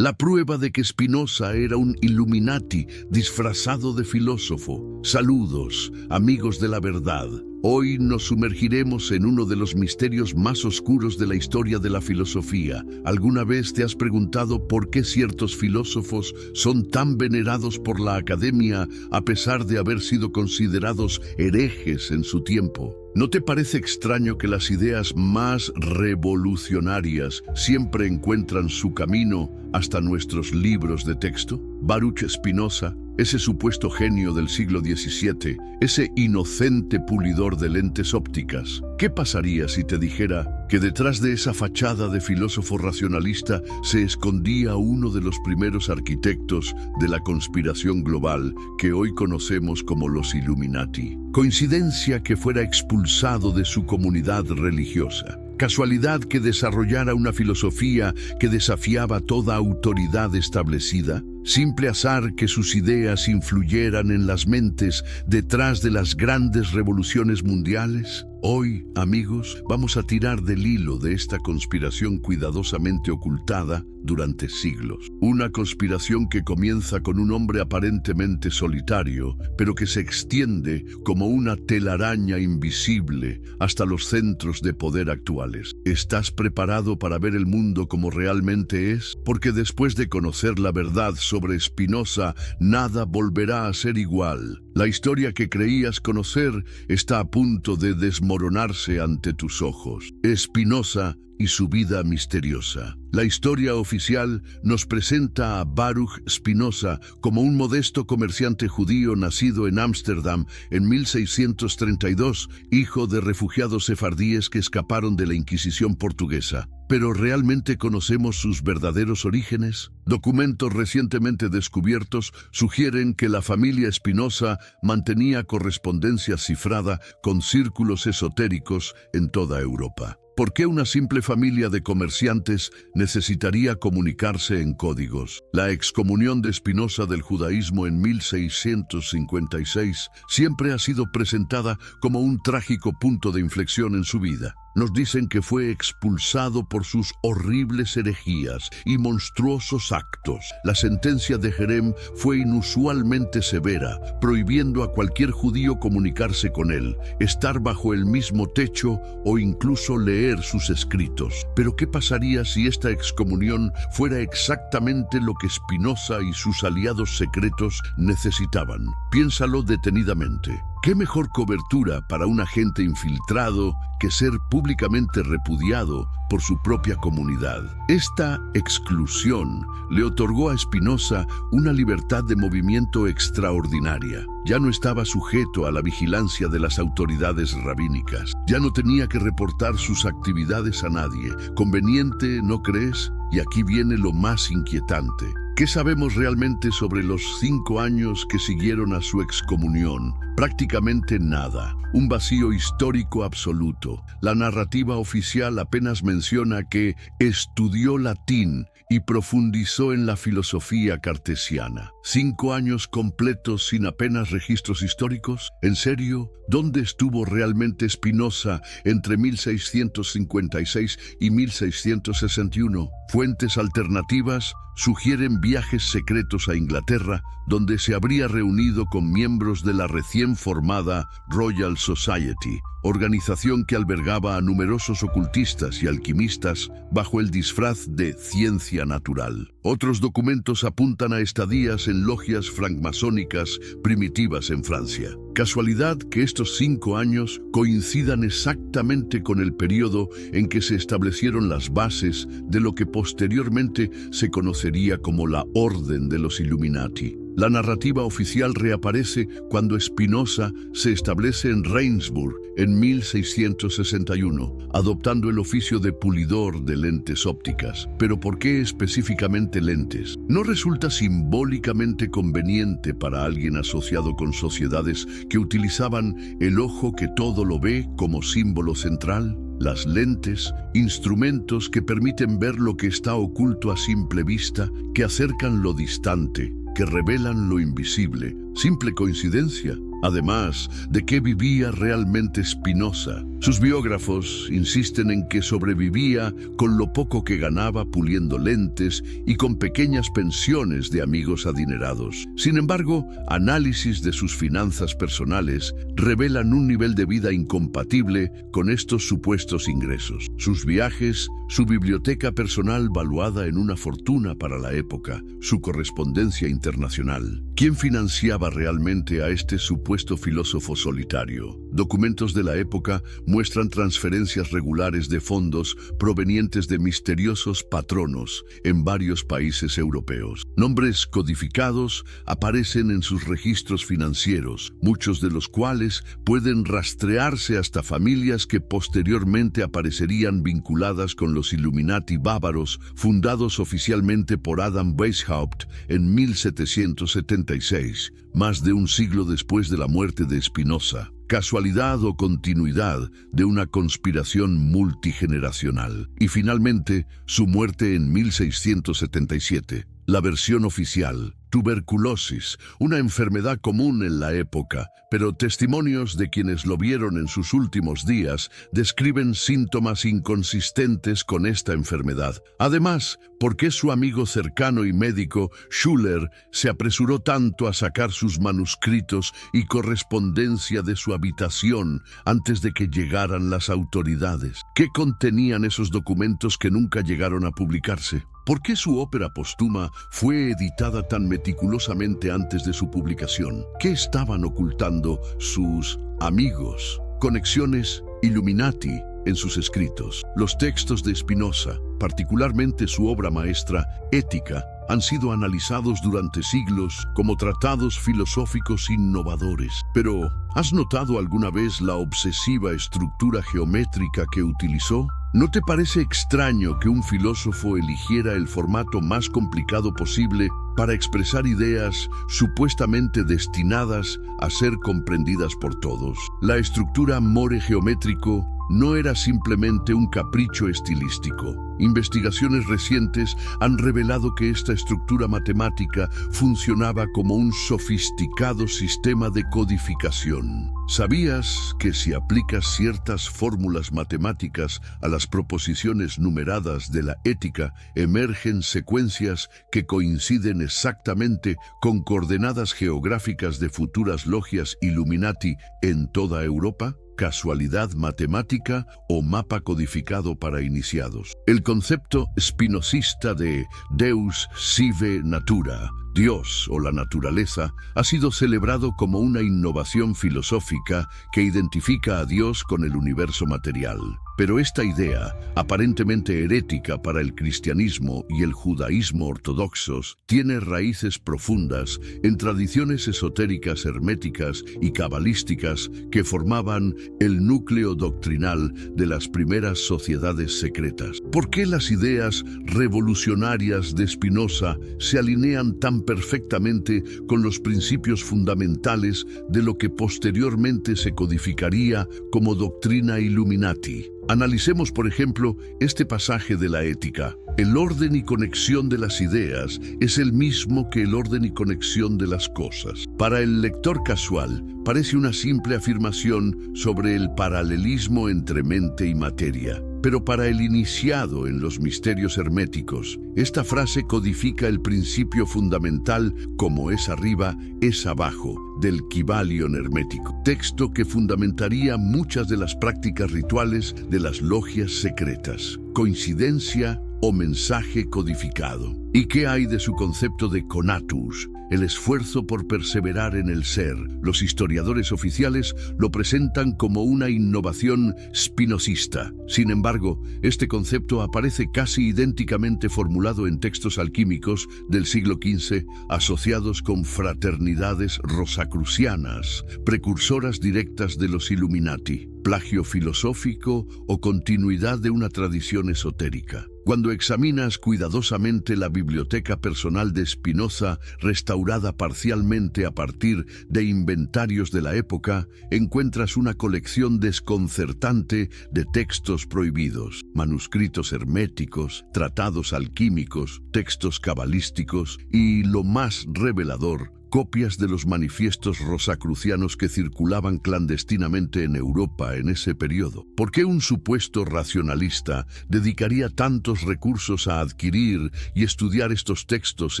La prueba de que Spinoza era un Illuminati disfrazado de filósofo. Saludos, amigos de la verdad. Hoy nos sumergiremos en uno de los misterios más oscuros de la historia de la filosofía. ¿Alguna vez te has preguntado por qué ciertos filósofos son tan venerados por la academia a pesar de haber sido considerados herejes en su tiempo? ¿No te parece extraño que las ideas más revolucionarias siempre encuentran su camino hasta nuestros libros de texto? Baruch Spinoza, ese supuesto genio del siglo XVII, ese inocente pulidor de lentes ópticas. ¿Qué pasaría si te dijera que detrás de esa fachada de filósofo racionalista se escondía uno de los primeros arquitectos de la conspiración global que hoy conocemos como los Illuminati? ¿Coincidencia que fuera expulsado de su comunidad religiosa? ¿Casualidad que desarrollara una filosofía que desafiaba toda autoridad establecida? ¿Simple azar que sus ideas influyeran en las mentes detrás de las grandes revoluciones mundiales? Hoy, amigos, vamos a tirar del hilo de esta conspiración cuidadosamente ocultada durante siglos. Una conspiración que comienza con un hombre aparentemente solitario, pero que se extiende como una telaraña invisible hasta los centros de poder actuales. ¿Estás preparado para ver el mundo como realmente es? Porque después de conocer la verdad sobre Spinoza, nada volverá a ser igual. La historia que creías conocer está a punto de desmoronarse ante tus ojos. Spinoza y su vida misteriosa. La historia oficial nos presenta a Baruch Spinoza como un modesto comerciante judío nacido en Ámsterdam en 1632, hijo de refugiados sefardíes que escaparon de la Inquisición portuguesa. ¿Pero realmente conocemos sus verdaderos orígenes? Documentos recientemente descubiertos sugieren que la familia Spinoza mantenía correspondencia cifrada con círculos esotéricos en toda Europa. ¿Por qué una simple familia de comerciantes necesitaría comunicarse en códigos? La excomunión de Spinoza del judaísmo en 1656 siempre ha sido presentada como un trágico punto de inflexión en su vida. Nos dicen que fue expulsado por sus horribles herejías y monstruosos actos. La sentencia de Jerem fue inusualmente severa, prohibiendo a cualquier judío comunicarse con él, estar bajo el mismo techo o incluso leer sus escritos. Pero ¿qué pasaría si esta excomunión fuera exactamente lo que Spinoza y sus aliados secretos necesitaban? Piénsalo detenidamente. ¿Qué mejor cobertura para un agente infiltrado que ser públicamente repudiado por su propia comunidad? Esta exclusión le otorgó a Spinoza una libertad de movimiento extraordinaria. Ya no estaba sujeto a la vigilancia de las autoridades rabínicas. Ya no tenía que reportar sus actividades a nadie. ¿Conveniente, no crees? Y aquí viene lo más inquietante. ¿Qué sabemos realmente sobre los 5 años que siguieron a su excomunión? Prácticamente nada. Un vacío histórico absoluto. La narrativa oficial apenas menciona que estudió latín y profundizó en la filosofía cartesiana. 5 años completos sin apenas registros históricos. ¿En serio? ¿Dónde estuvo realmente Spinoza entre 1656 y 1661? Fuentes alternativas sugieren viajes secretos a Inglaterra, donde se habría reunido con miembros de la recién formada Royal Society, organización que albergaba a numerosos ocultistas y alquimistas bajo el disfraz de ciencia natural. Otros documentos apuntan a estadías en logias francmasónicas primitivas en Francia. ¿Casualidad que estos 5 años coincidan exactamente con el periodo en que se establecieron las bases de lo que posteriormente se conocería como la Orden de los Illuminati? La narrativa oficial reaparece cuando Spinoza se establece en Regensburg en 1661, adoptando el oficio de pulidor de lentes ópticas. ¿Pero por qué específicamente lentes? ¿No resulta simbólicamente conveniente para alguien asociado con sociedades que utilizaban el ojo que todo lo ve como símbolo central? Las lentes, instrumentos que permiten ver lo que está oculto a simple vista, que acercan lo distante, que revelan lo invisible. ¿Simple coincidencia? Además, ¿de qué vivía realmente Spinoza? Sus biógrafos insisten en que sobrevivía con lo poco que ganaba puliendo lentes y con pequeñas pensiones de amigos adinerados. Sin embargo, análisis de sus finanzas personales revelan un nivel de vida incompatible con estos supuestos ingresos. Sus viajes, su biblioteca personal valuada en una fortuna para la época, su correspondencia internacional. ¿Quién financiaba realmente a este supuesto filósofo solitario? Documentos de la época muestran transferencias regulares de fondos provenientes de misteriosos patronos en varios países europeos. Nombres codificados aparecen en sus registros financieros, muchos de los cuales pueden rastrearse hasta familias que posteriormente aparecerían vinculadas con los Illuminati bávaros, fundados oficialmente por Adam Weishaupt en 1776, más de un siglo después de la muerte de Spinoza. ¿Casualidad o continuidad de una conspiración multigeneracional? Y finalmente, su muerte en 1677. La versión oficial: tuberculosis, una enfermedad común en la época, pero testimonios de quienes lo vieron en sus últimos días describen síntomas inconsistentes con esta enfermedad. Además, ¿por qué su amigo cercano y médico, Schuller, se apresuró tanto a sacar sus manuscritos y correspondencia de su habitación antes de que llegaran las autoridades? ¿Qué contenían esos documentos que nunca llegaron a publicarse? ¿Por qué su ópera póstuma fue editada tan meticulosamente antes de su publicación? ¿Qué estaban ocultando sus amigos? Conexiones Illuminati en sus escritos. Los textos de Spinoza, particularmente su obra maestra, Ética, han sido analizados durante siglos como tratados filosóficos innovadores. Pero, ¿has notado alguna vez la obsesiva estructura geométrica que utilizó? ¿No te parece extraño que un filósofo eligiera el formato más complicado posible para expresar ideas supuestamente destinadas a ser comprendidas por todos? La estructura more geométrico no era simplemente un capricho estilístico. Investigaciones recientes han revelado que esta estructura matemática funcionaba como un sofisticado sistema de codificación. ¿Sabías que si aplicas ciertas fórmulas matemáticas a las proposiciones numeradas de la Ética, emergen secuencias que coinciden exactamente con coordenadas geográficas de futuras logias Illuminati en toda Europa? ¿Casualidad matemática o mapa codificado para iniciados? El concepto spinozista de Deus sive natura, Dios o la naturaleza, ha sido celebrado como una innovación filosófica que identifica a Dios con el universo material. Pero esta idea, aparentemente herética para el cristianismo y el judaísmo ortodoxos, tiene raíces profundas en tradiciones esotéricas herméticas y cabalísticas que formaban el núcleo doctrinal de las primeras sociedades secretas. ¿Por qué las ideas revolucionarias de Spinoza se alinean tan perfectamente con los principios fundamentales de lo que posteriormente se codificaría como doctrina Illuminati? Analicemos, por ejemplo, este pasaje de la Ética. El orden y conexión de las ideas es el mismo que el orden y conexión de las cosas. Para el lector casual, parece una simple afirmación sobre el paralelismo entre mente y materia. Pero para el iniciado en los misterios herméticos, esta frase codifica el principio fundamental como es arriba, es abajo, del Kybalion hermético, texto que fundamentaría muchas de las prácticas rituales de las logias secretas. ¿Coincidencia o mensaje codificado? ¿Y qué hay de su concepto de conatus, el esfuerzo por perseverar en el ser? Los historiadores oficiales lo presentan como una innovación spinozista. Sin embargo, este concepto aparece casi idénticamente formulado en textos alquímicos del siglo XV, asociados con fraternidades rosacrucianas, precursoras directas de los Illuminati, plagio filosófico o continuidad de una tradición esotérica. Cuando examinas cuidadosamente la biblioteca personal de Spinoza, restaurada parcialmente a partir de inventarios de la época, encuentras una colección desconcertante de textos prohibidos, manuscritos herméticos, tratados alquímicos, textos cabalísticos y, lo más revelador, copias de los manifiestos rosacrucianos que circulaban clandestinamente en Europa en ese periodo. ¿Por qué un supuesto racionalista dedicaría tantos recursos a adquirir y estudiar estos textos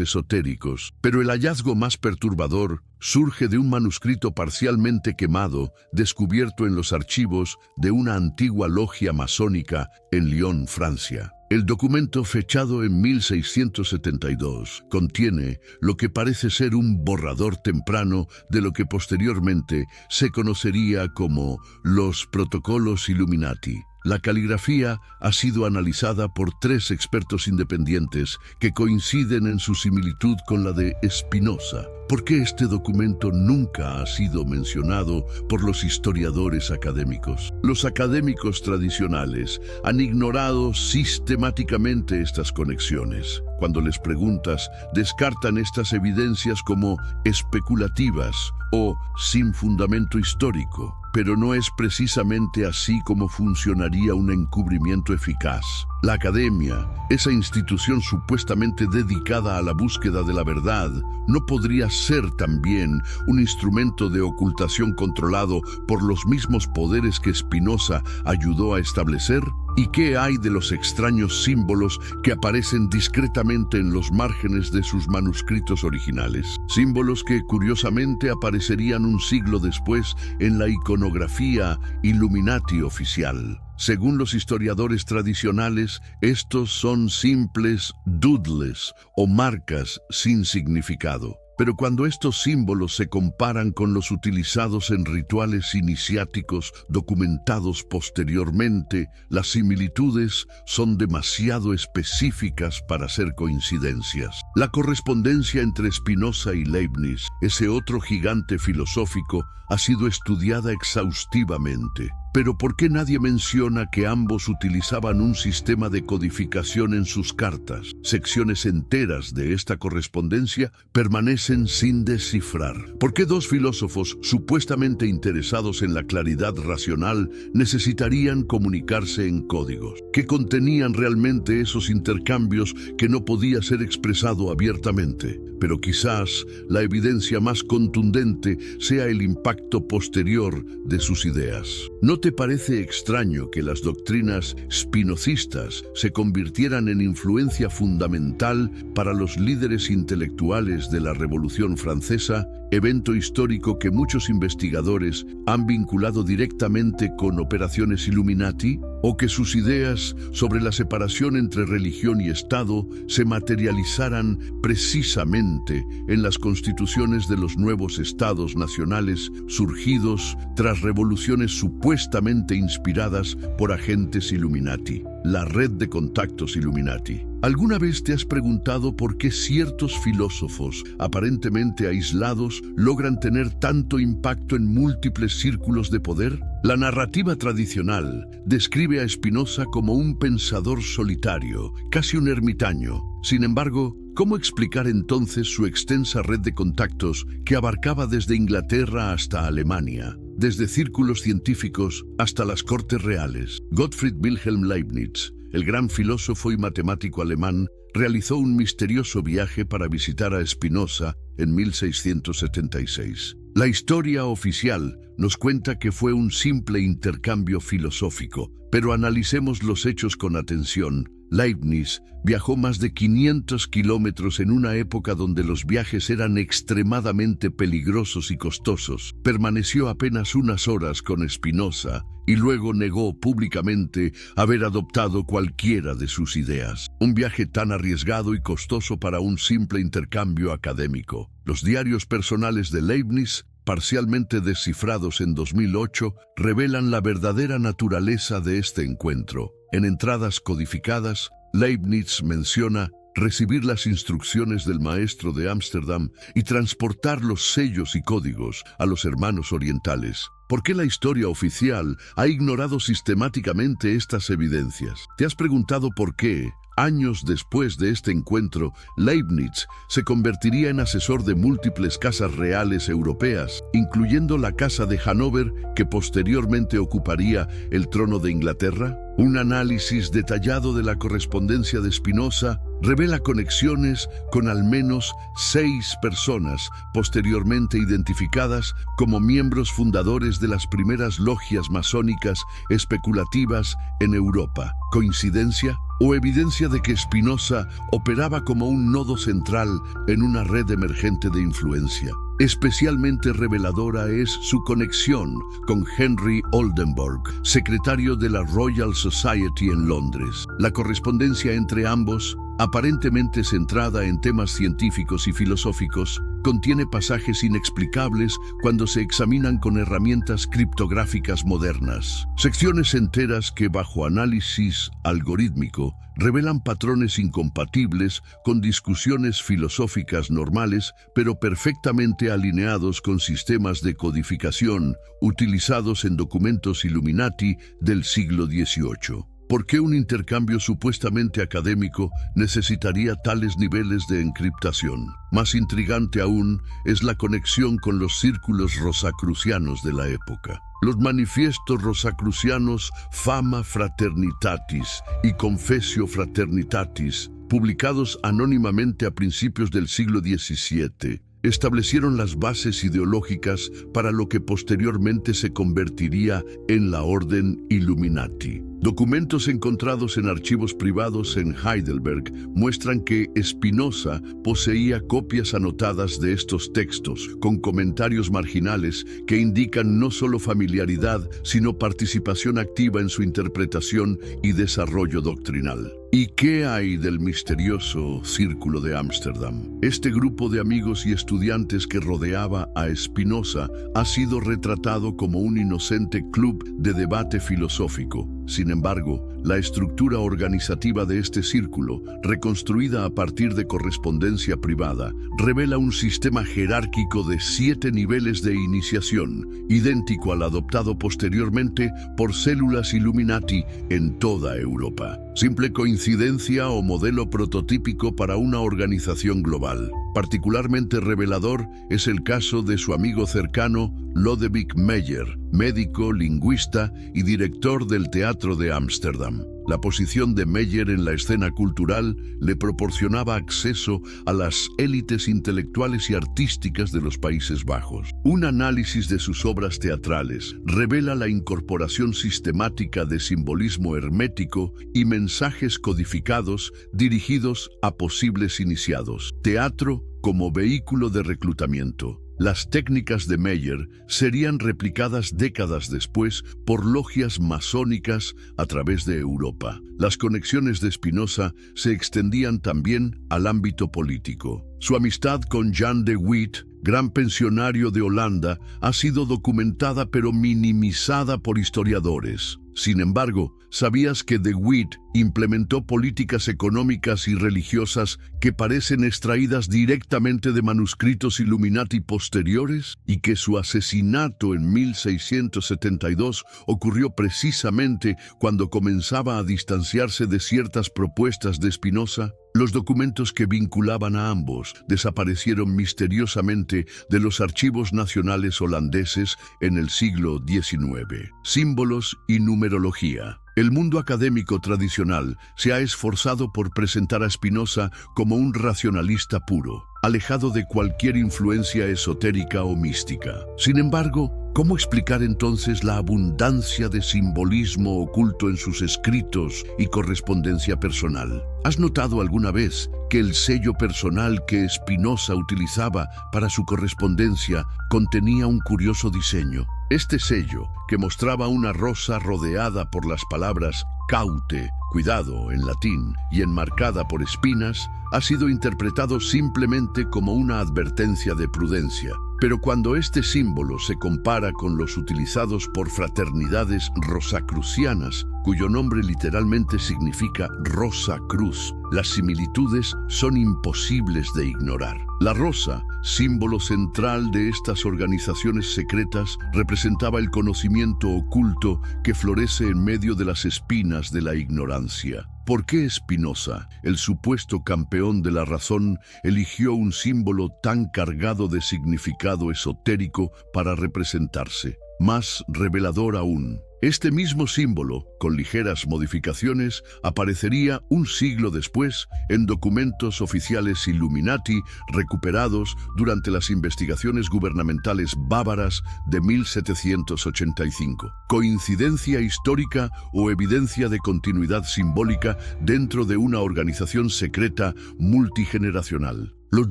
esotéricos? Pero el hallazgo más perturbador surge de un manuscrito parcialmente quemado, descubierto en los archivos de una antigua logia masónica en Lyon, Francia. El documento, fechado en 1672, contiene lo que parece ser un borrador temprano de lo que posteriormente se conocería como los Protocolos Illuminati. La caligrafía ha sido analizada por 3 expertos independientes que coinciden en su similitud con la de Spinoza. ¿Por qué este documento nunca ha sido mencionado por los historiadores académicos? Los académicos tradicionales han ignorado sistemáticamente estas conexiones. Cuando les preguntas, descartan estas evidencias como especulativas o sin fundamento histórico. Pero no es precisamente así como funcionaría un encubrimiento eficaz. La academia, esa institución supuestamente dedicada a la búsqueda de la verdad, ¿no podría ser también un instrumento de ocultación controlado por los mismos poderes que Spinoza ayudó a establecer? ¿Y qué hay de los extraños símbolos que aparecen discretamente en los márgenes de sus manuscritos originales? Símbolos que, curiosamente, aparecerían un siglo después en la iconografía Illuminati oficial. Según los historiadores tradicionales, estos son simples doodles o marcas sin significado. Pero cuando estos símbolos se comparan con los utilizados en rituales iniciáticos documentados posteriormente, las similitudes son demasiado específicas para ser coincidencias. La correspondencia entre Spinoza y Leibniz, ese otro gigante filosófico, ha sido estudiada exhaustivamente. Pero ¿por qué nadie menciona que ambos utilizaban un sistema de codificación en sus cartas? Secciones enteras de esta correspondencia permanecen sin descifrar. ¿Por qué 2 filósofos supuestamente interesados en la claridad racional necesitarían comunicarse en códigos? ¿Qué contenían realmente esos intercambios que no podía ser expresado abiertamente? Pero quizás la evidencia más contundente sea el impacto posterior de sus ideas. ¿No te parece extraño que las doctrinas spinocistas se convirtieran en influencia fundamental para los líderes intelectuales de la Revolución Francesa, evento histórico que muchos investigadores han vinculado directamente con operaciones Illuminati? ¿O que sus ideas sobre la separación entre religión y Estado se materializaran precisamente en las constituciones de los nuevos estados nacionales surgidos tras revoluciones supuestamente inspiradas por agentes Illuminati? La red de contactos Illuminati. ¿Alguna vez te has preguntado por qué ciertos filósofos, aparentemente aislados, logran tener tanto impacto en múltiples círculos de poder? La narrativa tradicional describe a Spinoza como un pensador solitario, casi un ermitaño. Sin embargo, ¿cómo explicar entonces su extensa red de contactos que abarcaba desde Inglaterra hasta Alemania, desde círculos científicos hasta las cortes reales? Gottfried Wilhelm Leibniz, el gran filósofo y matemático alemán, realizó un misterioso viaje para visitar a Spinoza en 1676. La historia oficial nos cuenta que fue un simple intercambio filosófico, pero analicemos los hechos con atención. Leibniz viajó más de 500 kilómetros en una época donde los viajes eran extremadamente peligrosos y costosos. Permaneció apenas unas horas con Spinoza y luego negó públicamente haber adoptado cualquiera de sus ideas. Un viaje tan arriesgado y costoso para un simple intercambio académico. Los diarios personales de Leibniz, parcialmente descifrados en 2008, revelan la verdadera naturaleza de este encuentro. En entradas codificadas, Leibniz menciona recibir las instrucciones del maestro de Ámsterdam y transportar los sellos y códigos a los hermanos orientales. ¿Por qué la historia oficial ha ignorado sistemáticamente estas evidencias? ¿Te has preguntado por qué, Años después de este encuentro, Leibniz se convertiría en asesor de múltiples casas reales europeas, incluyendo la Casa de Hannover, que posteriormente ocuparía el trono de Inglaterra. Un análisis detallado de la correspondencia de Spinoza revela conexiones con al menos 6 personas posteriormente identificadas como miembros fundadores de las primeras logias masónicas especulativas en Europa. ¿Coincidencia o evidencia de que Spinoza operaba como un nodo central en una red emergente de influencia? Especialmente reveladora es su conexión con Henry Oldenburg, secretario de la Royal Society en Londres. La correspondencia entre ambos, aparentemente centrada en temas científicos y filosóficos, contiene pasajes inexplicables cuando se examinan con herramientas criptográficas modernas. Secciones enteras que, bajo análisis algorítmico, revelan patrones incompatibles con discusiones filosóficas normales, pero perfectamente alineados con sistemas de codificación utilizados en documentos Illuminati del siglo XVIII. ¿Por qué un intercambio supuestamente académico necesitaría tales niveles de encriptación? Más intrigante aún es la conexión con los círculos rosacrucianos de la época. Los manifiestos rosacrucianos Fama Fraternitatis y Confessio Fraternitatis, publicados anónimamente a principios del siglo XVII, establecieron las bases ideológicas para lo que posteriormente se convertiría en la Orden Illuminati. Documentos encontrados en archivos privados en Heidelberg muestran que Spinoza poseía copias anotadas de estos textos, con comentarios marginales que indican no solo familiaridad, sino participación activa en su interpretación y desarrollo doctrinal. ¿Y qué hay del misterioso Círculo de Ámsterdam? Este grupo de amigos y estudiantes que rodeaba a Spinoza ha sido retratado como un inocente club de debate filosófico. Sin embargo, la estructura organizativa de este círculo, reconstruida a partir de correspondencia privada, revela un sistema jerárquico de 7 niveles de iniciación, idéntico al adoptado posteriormente por células Illuminati en toda Europa. Simple coincidencia o modelo prototípico para una organización global. Particularmente revelador es el caso de su amigo cercano Lodewijk Meyer, médico, lingüista y director del Teatro de Ámsterdam. La posición de Meyer en la escena cultural le proporcionaba acceso a las élites intelectuales y artísticas de los Países Bajos. Un análisis de sus obras teatrales revela la incorporación sistemática de simbolismo hermético y mensajes codificados dirigidos a posibles iniciados. Teatro como vehículo de reclutamiento. Las técnicas de Meyer serían replicadas décadas después por logias masónicas a través de Europa. Las conexiones de Spinoza se extendían también al ámbito político. Su amistad con Jan de Witt, gran pensionario de Holanda, ha sido documentada pero minimizada por historiadores. Sin embargo, ¿sabías que de Witt implementó políticas económicas y religiosas que parecen extraídas directamente de manuscritos Illuminati posteriores? Y que su asesinato en 1672 ocurrió precisamente cuando comenzaba a distanciarse de ciertas propuestas de Spinoza. Los documentos que vinculaban a ambos desaparecieron misteriosamente de los archivos nacionales holandeses en el siglo XIX. Símbolos y numerología. El mundo académico tradicional se ha esforzado por presentar a Spinoza como un racionalista puro, alejado de cualquier influencia esotérica o mística. Sin embargo, ¿cómo explicar entonces la abundancia de simbolismo oculto en sus escritos y correspondencia personal? ¿Has notado alguna vez que el sello personal que Spinoza utilizaba para su correspondencia contenía un curioso diseño? Este sello, que mostraba una rosa rodeada por las palabras caute, cuidado en latín, y enmarcada por espinas, ha sido interpretado simplemente como una advertencia de prudencia. Pero cuando este símbolo se compara con los utilizados por fraternidades rosacrucianas, cuyo nombre literalmente significa Rosa Cruz, las similitudes son imposibles de ignorar. La rosa, símbolo central de estas organizaciones secretas, representaba el conocimiento oculto que florece en medio de las espinas de la ignorancia. ¿Por qué Spinoza, el supuesto campeón de la razón, eligió un símbolo tan cargado de significado esotérico para representarse? Más revelador aún, este mismo símbolo, con ligeras modificaciones, aparecería un siglo después en documentos oficiales Illuminati recuperados durante las investigaciones gubernamentales bávaras de 1785. ¿Coincidencia histórica o evidencia de continuidad simbólica dentro de una organización secreta multigeneracional? Los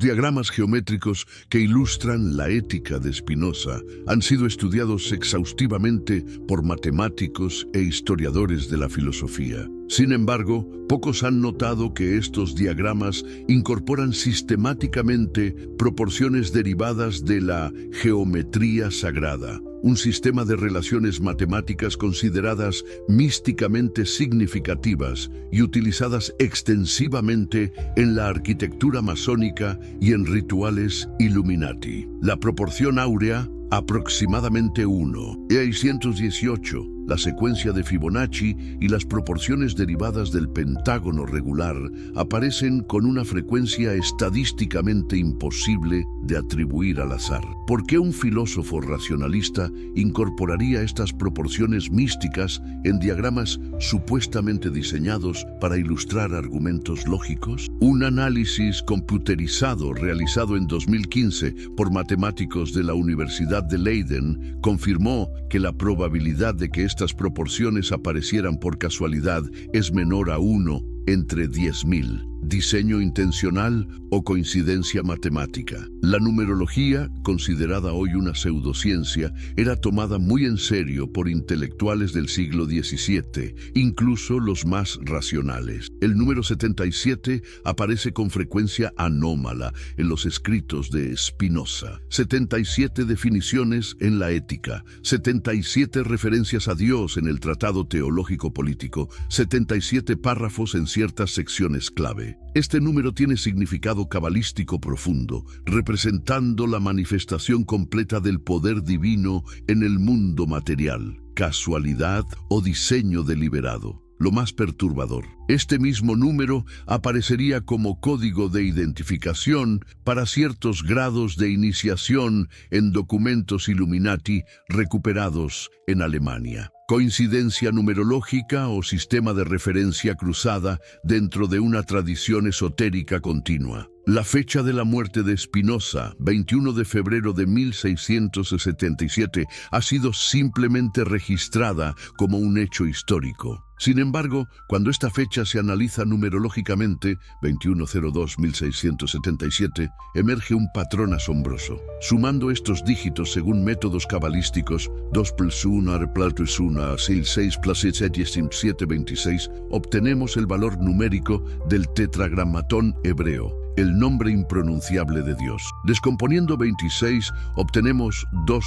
diagramas geométricos que ilustran la ética de Spinoza han sido estudiados exhaustivamente por matemáticos e historiadores de la filosofía. Sin embargo, pocos han notado que estos diagramas incorporan sistemáticamente proporciones derivadas de la geometría sagrada, un sistema de relaciones matemáticas consideradas místicamente significativas y utilizadas extensivamente en la arquitectura masónica y en rituales Illuminati. La proporción áurea, aproximadamente 1, y 618, la secuencia de Fibonacci y las proporciones derivadas del pentágono regular aparecen con una frecuencia estadísticamente imposible de atribuir al azar. ¿Por qué un filósofo racionalista incorporaría estas proporciones místicas en diagramas supuestamente diseñados para ilustrar argumentos lógicos? Un análisis computerizado realizado en 2015 por matemáticos de la Universidad de Leiden confirmó que la probabilidad de que estas proporciones aparecieran por casualidad es menor a 1 entre 10.000. ¿Diseño intencional o coincidencia matemática? La numerología, considerada hoy una pseudociencia, era tomada muy en serio por intelectuales del siglo XVII, incluso los más racionales. El número 77 aparece con frecuencia anómala en los escritos de Spinoza. 77 definiciones en la ética, 77 referencias a Dios en el Tratado Teológico Político, 77 párrafos en ciertas secciones clave. Este número tiene significado cabalístico profundo, representando la manifestación completa del poder divino en el mundo material, casualidad o diseño deliberado. Lo más perturbador, este mismo número aparecería como código de identificación para ciertos grados de iniciación en documentos Illuminati recuperados en Alemania. Coincidencia numerológica o sistema de referencia cruzada dentro de una tradición esotérica continua. La fecha de la muerte de Spinoza, 21 de febrero de 1677, ha sido simplemente registrada como un hecho histórico. Sin embargo, cuando esta fecha se analiza numerológicamente, 2102-1677, emerge un patrón asombroso. Sumando estos dígitos según métodos cabalísticos, 2 + 1 + 1, 6 + 7, 7, 26, obtenemos el valor numérico del tetragramatón hebreo, el nombre impronunciable de Dios. Descomponiendo 26, obtenemos 2,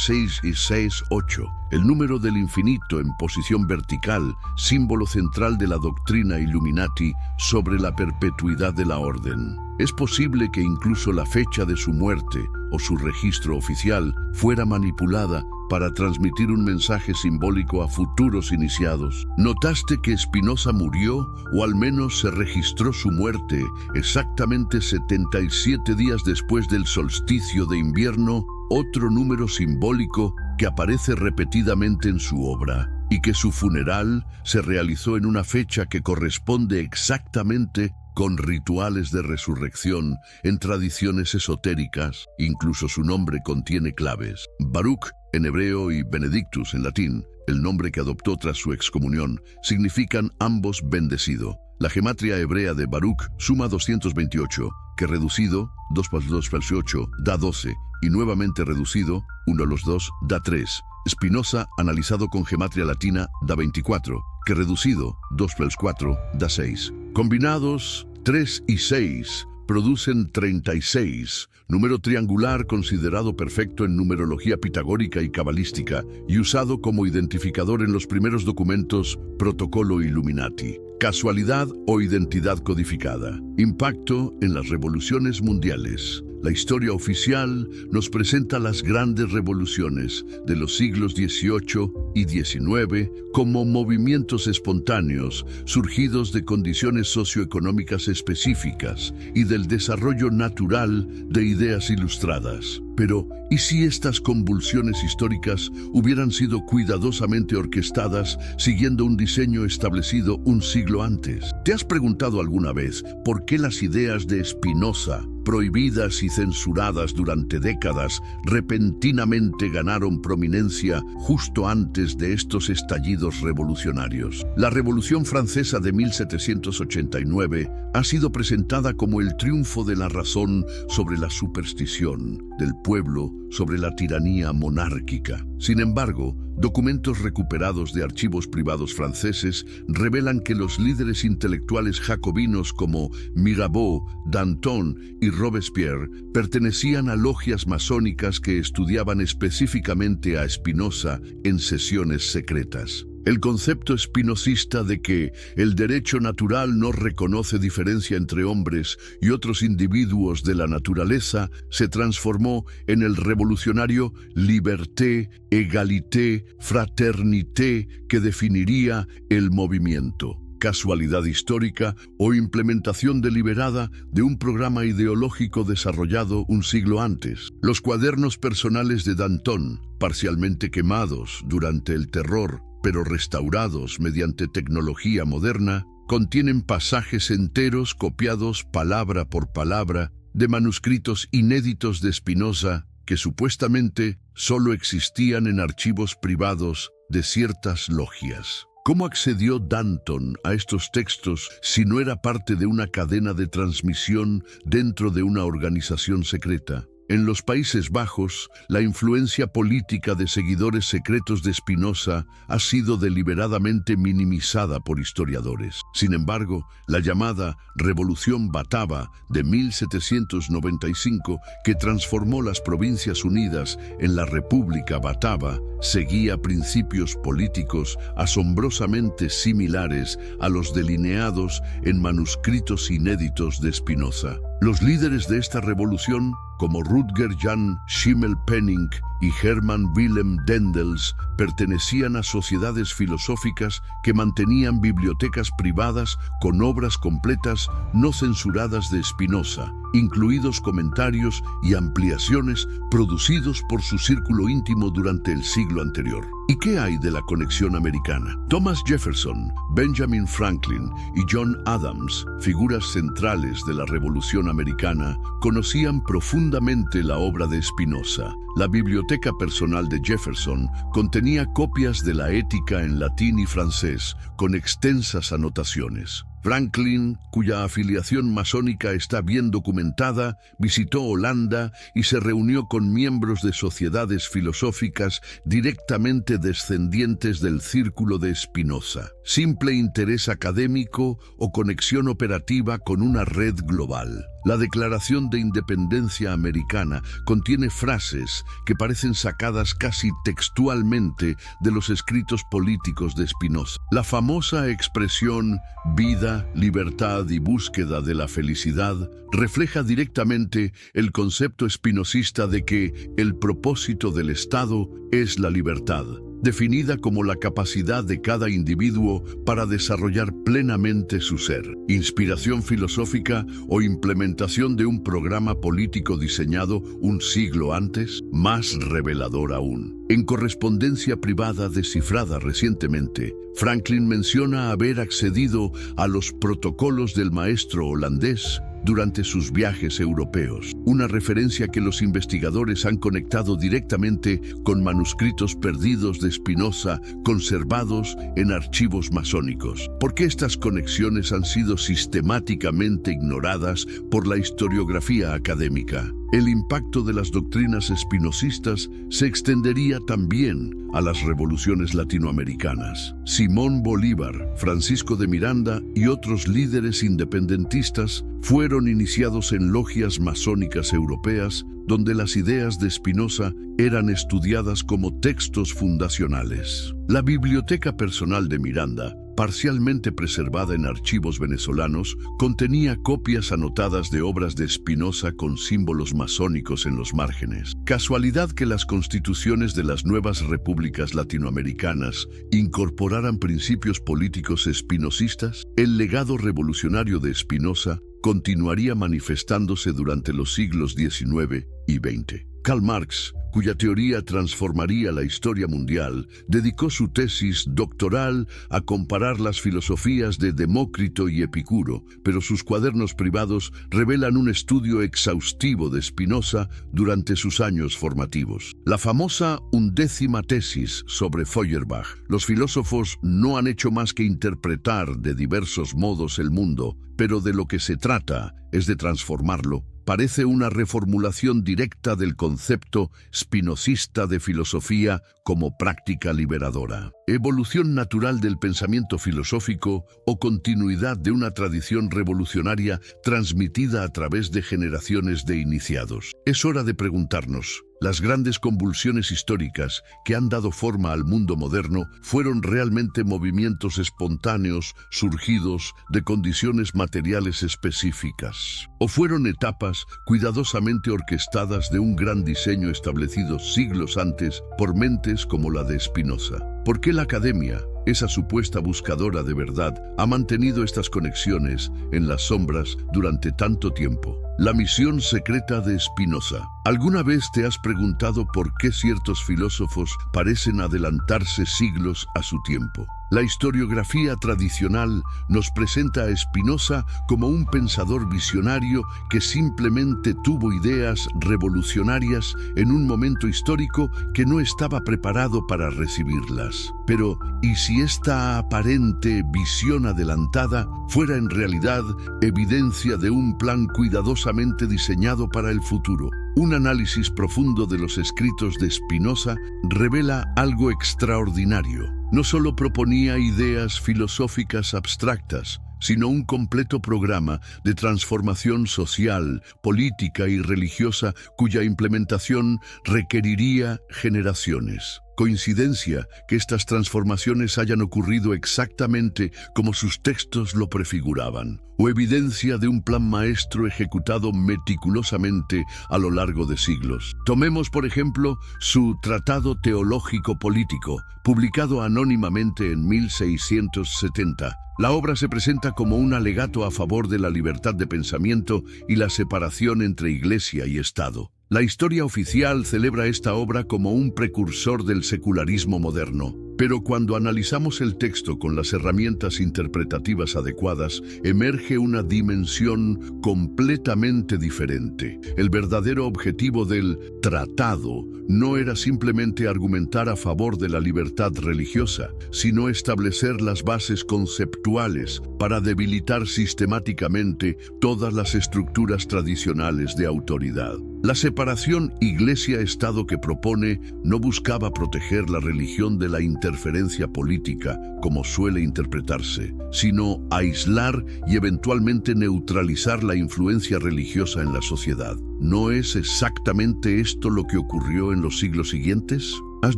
6 y 6, 8. El número del infinito en posición vertical, símbolo central de la doctrina Illuminati sobre la perpetuidad de la orden. Es posible que incluso la fecha de su muerte o su registro oficial fuera manipulada para transmitir un mensaje simbólico a futuros iniciados. ¿Notaste que Spinoza murió, o al menos se registró su muerte, exactamente 77 días después del solsticio de invierno? Otro número simbólico que aparece repetidamente en su obra, y que su funeral se realizó en una fecha que corresponde exactamente con rituales de resurrección en tradiciones esotéricas. Incluso su nombre contiene claves. Baruch en hebreo y Benedictus en latín, el nombre que adoptó tras su excomunión, significan ambos bendecido. La gematria hebrea de Baruch suma 228, que reducido, 2 + 2 + 8, da 12, y nuevamente reducido, 1 + 2, da 3. Spinoza, analizado con gematria latina, da 24, que reducido, 2 + 4, da 6. Combinados, 3 y 6 producen 36, número triangular considerado perfecto en numerología pitagórica y cabalística y usado como identificador en los primeros documentos Protocolo Illuminati. Casualidad o identidad codificada. Impacto en las revoluciones mundiales. La historia oficial nos presenta las grandes revoluciones de los siglos XVIII y XIX como movimientos espontáneos surgidos de condiciones socioeconómicas específicas y del desarrollo natural de ideas ilustradas. Pero, ¿y si estas convulsiones históricas hubieran sido cuidadosamente orquestadas siguiendo un diseño establecido un siglo antes? ¿Te has preguntado alguna vez por qué las ideas de Spinoza, prohibidas y censuradas durante décadas, repentinamente ganaron prominencia justo antes de estos estallidos revolucionarios? La Revolución Francesa de 1789 ha sido presentada como el triunfo de la razón sobre la superstición, del pueblo sobre la tiranía monárquica. Sin embargo, documentos recuperados de archivos privados franceses revelan que los líderes intelectuales jacobinos como Mirabeau, Danton y Robespierre pertenecían a logias masónicas que estudiaban específicamente a Spinoza en sesiones secretas. El concepto spinozista de que el derecho natural no reconoce diferencia entre hombres y otros individuos de la naturaleza se transformó en el revolucionario liberté, égalité, fraternité que definiría el movimiento. Casualidad histórica o implementación deliberada de un programa ideológico desarrollado un siglo antes. Los cuadernos personales de Danton, parcialmente quemados durante el terror, pero restaurados mediante tecnología moderna, contienen pasajes enteros copiados palabra por palabra de manuscritos inéditos de Spinoza que supuestamente solo existían en archivos privados de ciertas logias. ¿Cómo accedió Danton a estos textos si no era parte de una cadena de transmisión dentro de una organización secreta? En los Países Bajos, la influencia política de seguidores secretos de Spinoza ha sido deliberadamente minimizada por historiadores. Sin embargo, la llamada Revolución Batava de 1795, que transformó las Provincias Unidas en la República Batava, seguía principios políticos asombrosamente similares a los delineados en manuscritos inéditos de Spinoza. Los líderes de esta revolución, como Rutger Jan Schimmelpenninck y Hermann Wilhelm Dendels, pertenecían a sociedades filosóficas que mantenían bibliotecas privadas con obras completas no censuradas de Spinoza, incluidos comentarios y ampliaciones producidos por su círculo íntimo durante el siglo anterior. ¿Y qué hay de la conexión americana? Thomas Jefferson, Benjamin Franklin y John Adams, figuras centrales de la Revolución Americana, conocían profundamente la obra de Spinoza. La biblioteca personal de Jefferson contenía copias de la Ética en latín y francés, con extensas anotaciones. Franklin, cuya afiliación masónica está bien documentada, visitó Holanda y se reunió con miembros de sociedades filosóficas directamente descendientes del círculo de Spinoza. Simple interés académico o conexión operativa con una red global. La Declaración de Independencia Americana contiene frases que parecen sacadas casi textualmente de los escritos políticos de Spinoza. La famosa expresión vida, libertad y búsqueda de la felicidad refleja directamente el concepto spinozista de que el propósito del Estado es la libertad, definida como la capacidad de cada individuo para desarrollar plenamente su ser. Inspiración filosófica o implementación de un programa político diseñado un siglo antes, más revelador aún. En correspondencia privada descifrada recientemente, Franklin menciona haber accedido a los protocolos del maestro holandés durante sus viajes europeos, una referencia que los investigadores han conectado directamente con manuscritos perdidos de Spinoza conservados en archivos masónicos. ¿Por qué estas conexiones han sido sistemáticamente ignoradas por la historiografía académica? El impacto de las doctrinas espinozistas se extendería también a las revoluciones latinoamericanas. Simón Bolívar, Francisco de Miranda y otros líderes independentistas fueron iniciados en logias masónicas europeas donde las ideas de Spinoza eran estudiadas como textos fundacionales. La biblioteca personal de Miranda parcialmente preservada en archivos venezolanos, contenía copias anotadas de obras de Spinoza con símbolos masónicos en los márgenes. ¿Casualidad que las constituciones de las nuevas repúblicas latinoamericanas incorporaran principios políticos espinozistas? El legado revolucionario de Spinoza continuaría manifestándose durante los siglos XIX y XX. Karl Marx, cuya teoría transformaría la historia mundial, dedicó su tesis doctoral a comparar las filosofías de Demócrito y Epicuro, pero sus cuadernos privados revelan un estudio exhaustivo de Spinoza durante sus años formativos. La famosa 11ª tesis sobre Feuerbach. Los filósofos no han hecho más que interpretar de diversos modos el mundo, pero de lo que se trata es de transformarlo. Parece una reformulación directa del concepto spinozista de filosofía como práctica liberadora. Evolución natural del pensamiento filosófico o continuidad de una tradición revolucionaria transmitida a través de generaciones de iniciados. Es hora de preguntarnos, ¿las grandes convulsiones históricas que han dado forma al mundo moderno fueron realmente movimientos espontáneos surgidos de condiciones materiales específicas? ¿O fueron etapas cuidadosamente orquestadas de un gran diseño establecido siglos antes por mentes como la de Spinoza? ¿Por qué la academia, esa supuesta buscadora de verdad, ha mantenido estas conexiones en las sombras durante tanto tiempo? La misión secreta de Spinoza. ¿Alguna vez te has preguntado por qué ciertos filósofos parecen adelantarse siglos a su tiempo? La historiografía tradicional nos presenta a Spinoza como un pensador visionario que simplemente tuvo ideas revolucionarias en un momento histórico que no estaba preparado para recibirlas. Pero, ¿y si esta aparente visión adelantada fuera en realidad evidencia de un plan cuidadosamente diseñado para el futuro? Un análisis profundo de los escritos de Spinoza revela algo extraordinario. No solo proponía ideas filosóficas abstractas, sino un completo programa de transformación social, política y religiosa cuya implementación requeriría generaciones. ¿Coincidencia que estas transformaciones hayan ocurrido exactamente como sus textos lo prefiguraban? ¿O evidencia de un plan maestro ejecutado meticulosamente a lo largo de siglos? Tomemos, por ejemplo, su Tratado Teológico Político, publicado anónimamente en 1670. La obra se presenta como un alegato a favor de la libertad de pensamiento y la separación entre Iglesia y Estado. La historia oficial celebra esta obra como un precursor del secularismo moderno. Pero cuando analizamos el texto con las herramientas interpretativas adecuadas, emerge una dimensión completamente diferente. El verdadero objetivo del tratado no era simplemente argumentar a favor de la libertad religiosa, sino establecer las bases conceptuales para debilitar sistemáticamente todas las estructuras tradicionales de autoridad. La separación Iglesia-Estado que propone no buscaba proteger la religión de la interferencia política, como suele interpretarse, sino aislar y eventualmente neutralizar la influencia religiosa en la sociedad. ¿No es exactamente esto lo que ocurrió en los siglos siguientes? ¿Has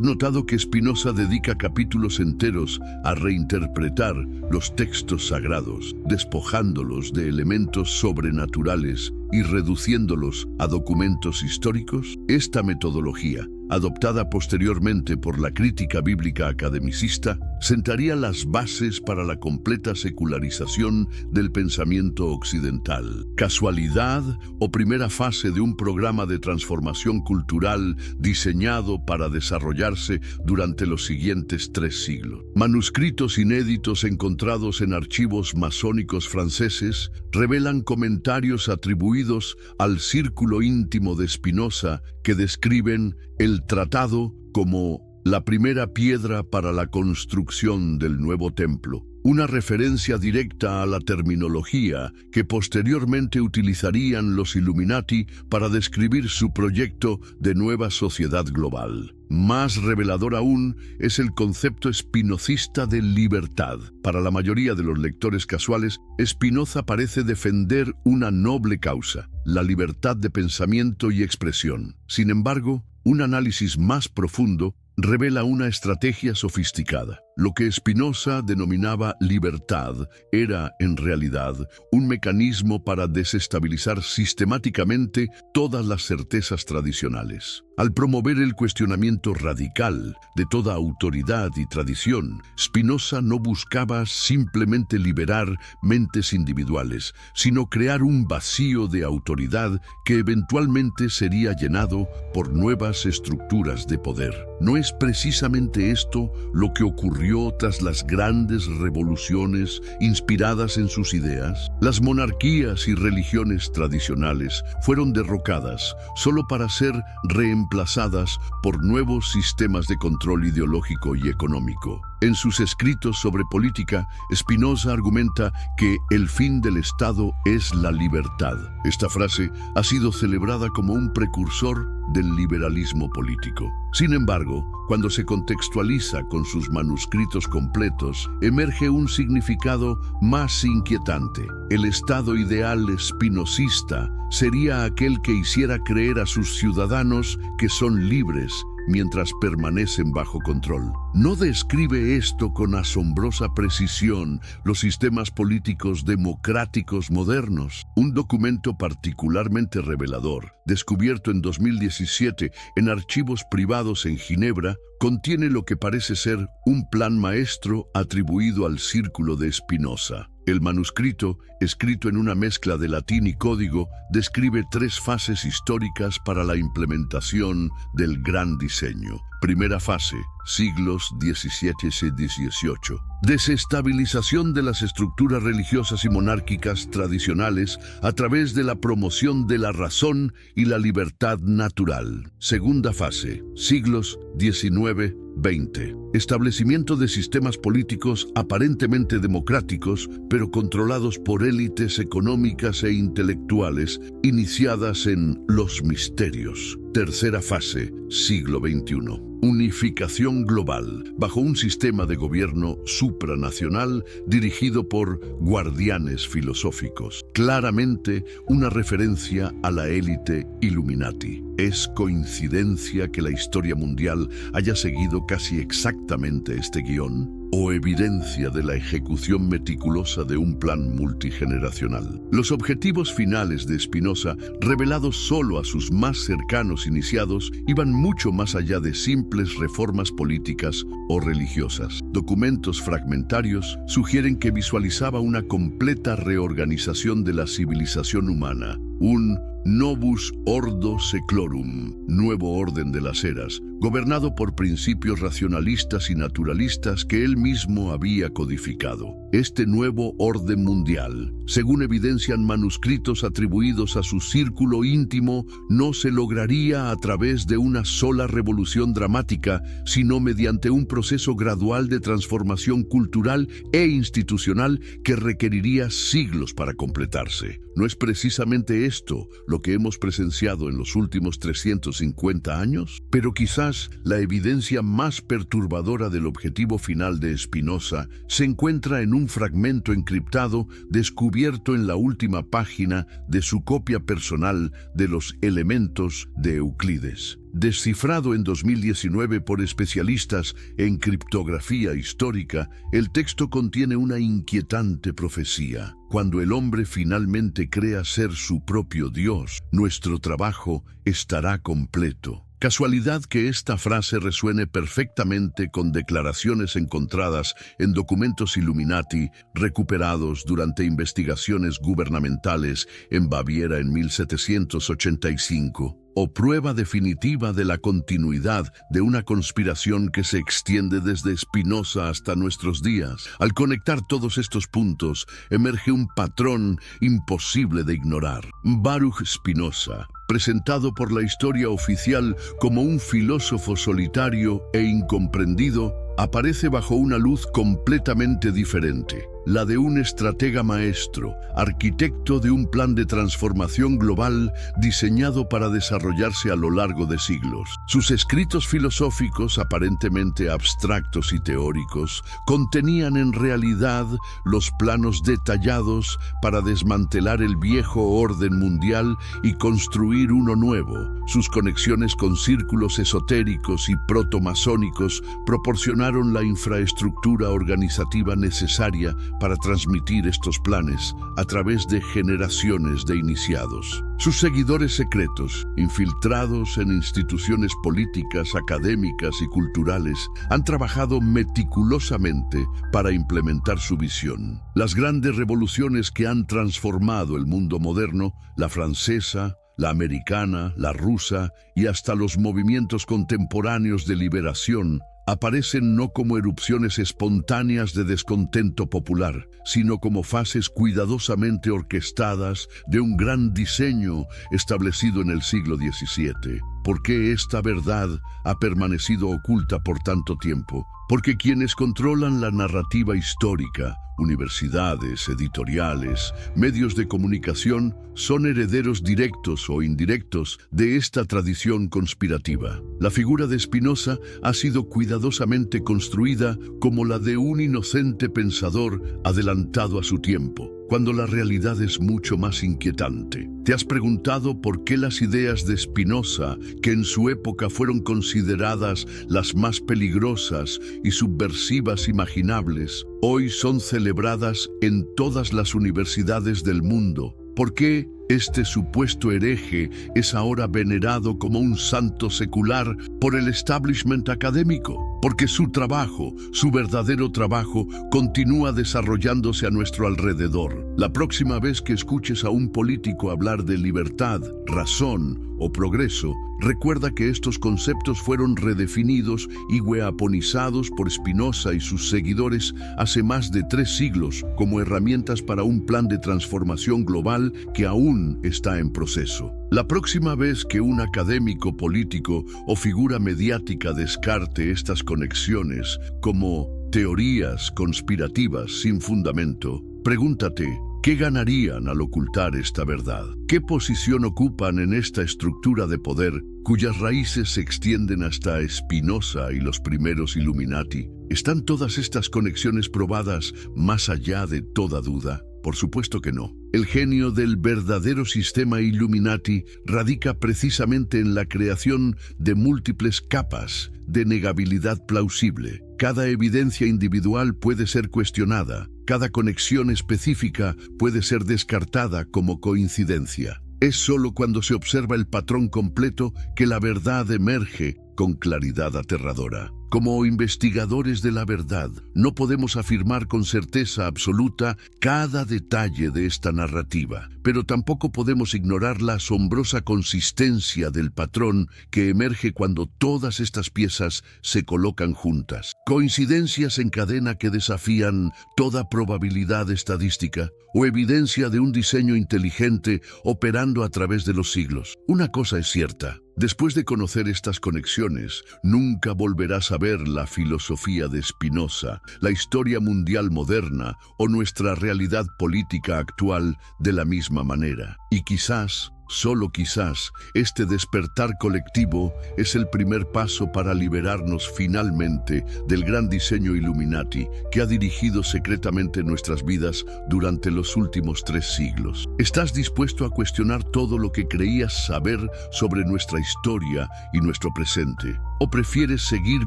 notado que Spinoza dedica capítulos enteros a reinterpretar los textos sagrados, despojándolos de elementos sobrenaturales y reduciéndolos a documentos históricos? Esta metodología, adoptada posteriormente por la crítica bíblica academicista, sentaría las bases para la completa secularización del pensamiento occidental. ¿Casualidad o primera fase de un programa de transformación cultural diseñado para desarrollarse durante los siguientes 3 siglos? Manuscritos inéditos encontrados en archivos masónicos franceses revelan comentarios atribuidos al círculo íntimo de Spinoza que describen el tratado como la primera piedra para la construcción del nuevo templo, una referencia directa a la terminología que posteriormente utilizarían los Illuminati para describir su proyecto de nueva sociedad global. Más revelador aún es el concepto spinozista de libertad. Para la mayoría de los lectores casuales, Spinoza parece defender una noble causa, la libertad de pensamiento y expresión. Sin embargo, un análisis más profundo revela una estrategia sofisticada. Lo que Spinoza denominaba libertad era, en realidad, un mecanismo para desestabilizar sistemáticamente todas las certezas tradicionales. Al promover el cuestionamiento radical de toda autoridad y tradición, Spinoza no buscaba simplemente liberar mentes individuales, sino crear un vacío de autoridad que eventualmente sería llenado por nuevas estructuras de poder. ¿No es precisamente esto lo que ocurrió tras las grandes revoluciones inspiradas en sus ideas? Las monarquías y religiones tradicionales fueron derrocadas solo para ser reemplazadas por nuevos sistemas de control ideológico y económico. En sus escritos sobre política, Spinoza argumenta que el fin del Estado es la libertad. Esta frase ha sido celebrada como un precursor del liberalismo político. Sin embargo, cuando se contextualiza con sus manuscritos completos, emerge un significado más inquietante. El estado ideal spinozista sería aquel que hiciera creer a sus ciudadanos que son libres mientras permanecen bajo control. ¿No describe esto con asombrosa precisión los sistemas políticos democráticos modernos? Un documento particularmente revelador, descubierto en 2017 en archivos privados en Ginebra, contiene lo que parece ser un plan maestro atribuido al Círculo de Spinoza. El manuscrito, escrito en una mezcla de latín y código, describe 3 fases históricas para la implementación del gran diseño. Primera fase, siglos XVII y XVIII. Desestabilización de las estructuras religiosas y monárquicas tradicionales a través de la promoción de la razón y la libertad natural. Segunda fase, siglos XIX-XX. Establecimiento de sistemas políticos aparentemente democráticos, pero controlados por élites económicas e intelectuales, iniciadas en los misterios. Tercera fase, siglo XXI. Unificación global, bajo un sistema de gobierno supranacional dirigido por guardianes filosóficos. Claramente una referencia a la élite Illuminati. ¿Es coincidencia que la historia mundial haya seguido casi exactamente este guión? ¿O evidencia de la ejecución meticulosa de un plan multigeneracional? Los objetivos finales de Spinoza, revelados solo a sus más cercanos iniciados, iban mucho más allá de simples reformas políticas o religiosas. Documentos fragmentarios sugieren que visualizaba una completa reorganización de la civilización humana, un Novus Ordo Seclorum, nuevo orden de las eras, gobernado por principios racionalistas y naturalistas que él mismo había codificado. Este nuevo orden mundial, según evidencian manuscritos atribuidos a su círculo íntimo, no se lograría a través de una sola revolución dramática, sino mediante un proceso gradual de transformación cultural e institucional que requeriría siglos para completarse. ¿No es precisamente esto lo que hemos presenciado en los últimos 350 años? Pero quizás la evidencia más perturbadora del objetivo final de Spinoza se encuentra en un fragmento encriptado descubierto en la última página de su copia personal de los Elementos de Euclides. Descifrado en 2019 por especialistas en criptografía histórica, el texto contiene una inquietante profecía. Cuando el hombre finalmente crea ser su propio Dios, nuestro trabajo estará completo. Casualidad que esta frase resuene perfectamente con declaraciones encontradas en documentos Illuminati recuperados durante investigaciones gubernamentales en Baviera en 1785. O prueba definitiva de la continuidad de una conspiración que se extiende desde Spinoza hasta nuestros días. Al conectar todos estos puntos, emerge un patrón imposible de ignorar. Baruch Spinoza, presentado por la historia oficial como un filósofo solitario e incomprendido, aparece bajo una luz completamente diferente. la de un estratega maestro, arquitecto de un plan de transformación global diseñado para desarrollarse a lo largo de siglos. Sus escritos filosóficos, aparentemente abstractos y teóricos, contenían en realidad los planos detallados para desmantelar el viejo orden mundial y construir uno nuevo. Sus conexiones con círculos esotéricos y protomasónicos proporcionaron la infraestructura organizativa necesaria para transmitir estos planes a través de generaciones de iniciados. Sus seguidores secretos, infiltrados en instituciones políticas, académicas y culturales, han trabajado meticulosamente para implementar su visión. Las grandes revoluciones que han transformado el mundo moderno, la francesa, la americana, la rusa y hasta los movimientos contemporáneos de liberación, aparecen no como erupciones espontáneas de descontento popular, sino como fases cuidadosamente orquestadas de un gran diseño establecido en el siglo XVII. ¿Por qué esta verdad ha permanecido oculta por tanto tiempo? Porque quienes controlan la narrativa histórica, universidades, editoriales, medios de comunicación, son herederos directos o indirectos de esta tradición conspirativa. La figura de Spinoza ha sido cuidadosamente construida como la de un inocente pensador adelantado a su tiempo, cuando la realidad es mucho más inquietante. ¿Te has preguntado por qué las ideas de Spinoza, que en su época fueron consideradas las más peligrosas y subversivas imaginables, hoy son celebradas en todas las universidades del mundo? ¿Por qué este supuesto hereje es ahora venerado como un santo secular por el establishment académico? Porque su trabajo, su verdadero trabajo, continúa desarrollándose a nuestro alrededor. La próxima vez que escuches a un político hablar de libertad, razón o progreso, recuerda que estos conceptos fueron redefinidos y weaponizados por Spinoza y sus seguidores hace más de 3 siglos como herramientas para un plan de transformación global que aún está en proceso. La próxima vez que un académico político o figura mediática descarte estas conexiones como teorías conspirativas sin fundamento, pregúntate, ¿qué ganarían al ocultar esta verdad? ¿Qué posición ocupan en esta estructura de poder cuyas raíces se extienden hasta Spinoza y los primeros Illuminati? ¿Están todas estas conexiones probadas más allá de toda duda? Por supuesto que no. El genio del verdadero sistema Illuminati radica precisamente en la creación de múltiples capas de negabilidad plausible. Cada evidencia individual puede ser cuestionada, cada conexión específica puede ser descartada como coincidencia. Es solo cuando se observa el patrón completo que la verdad emerge con claridad aterradora. Como investigadores de la verdad, no podemos afirmar con certeza absoluta cada detalle de esta narrativa, pero tampoco podemos ignorar la asombrosa consistencia del patrón que emerge cuando todas estas piezas se colocan juntas. Coincidencias en cadena que desafían toda probabilidad estadística o evidencia de un diseño inteligente operando a través de los siglos. Una cosa es cierta. Después de conocer estas conexiones, nunca volverás a ver la filosofía de Spinoza, la historia mundial moderna o nuestra realidad política actual de la misma manera. Y quizás, solo quizás, este despertar colectivo es el primer paso para liberarnos finalmente del gran diseño Illuminati que ha dirigido secretamente nuestras vidas durante los últimos 3 siglos. ¿Estás dispuesto a cuestionar todo lo que creías saber sobre nuestra historia y nuestro presente? ¿O prefieres seguir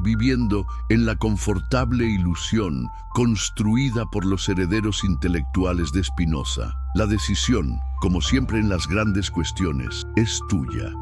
viviendo en la confortable ilusión construida por los herederos intelectuales de Spinoza? La decisión, como siempre en las grandes cuestiones, es tuya.